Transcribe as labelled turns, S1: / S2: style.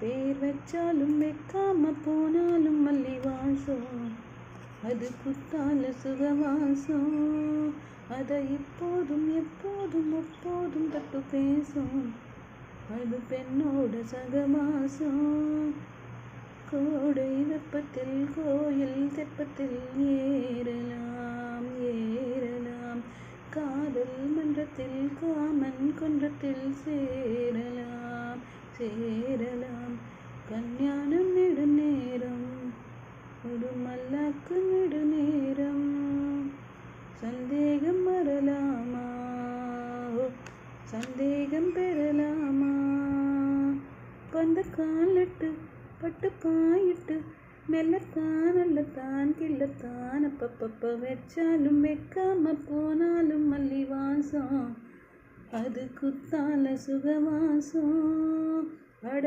S1: பேர் வச்சாலும் வைக்காம போனாலும் மல்லி வாசம் அது குத்தால சுகவாசம் அதை இப்போதும் எப்போதும் எப்போதும் தட்டு பேசும் அது பெண்ணோட சகவாசம் கோடை வெப்பத்தில் கோயில் தெப்பத்தில் ஏறலாம் ஏறலாம் காதல் மன்றத்தில் காமன் குன்றத்தில் சேரலாம் சேரலாம் கல்யாணம் நெடுநேரம் ஒரு மல்லாக்கு நெடுநேரம் சந்தேகம் வரலாமா சந்தேகம் பெறலாமா பந்த காலிட்டு பட்டு பாயிட்டு மெல்லத்தான் அல்லத்தான் கிள்ளத்தான் அப்பப்பப்ப வச்சாலும் வைக்காம போனாலும் மல்லி வாசம் அது குத்தால சுகவாசம் அட